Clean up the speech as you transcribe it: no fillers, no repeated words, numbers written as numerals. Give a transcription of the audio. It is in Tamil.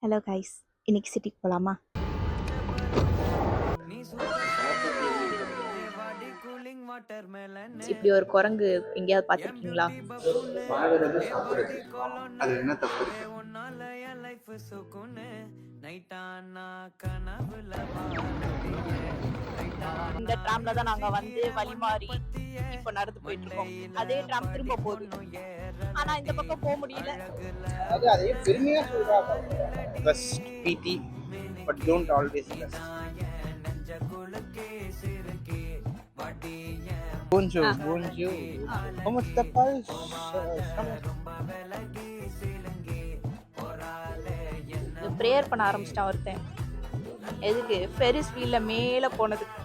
ஹலோ கைஸ், இன்னைக்கு சிட்டிக்கு போகலாமா? இப்படி ஒரு குரங்கு எங்கேயாவது பார்த்துருக்கீங்களா? வாங்குறது சாப்பிடுறது அது என்ன தப்பு இருக்கு? இந்த ட்ராம்ல தான் நாங்க வந்து வழி மாறி இப்போ நடந்து போயிட்டு இருக்கோம். அதே ட்ராம் திரும்ப போகுது. ஆனா இந்த பக்கம் போக முடியல. அது அதே பெருமையா சொல்றாங்க. Trust PT, but don't always trust. Bonjour, bonjour. ¿Cómo está pulse? Prayer பண்ண ஆரம்பிச்சிட்டான் ஒருத்தன். எதுக்கு? ஃபெரிஸ் வீல்ல மேல போனதுக்கு.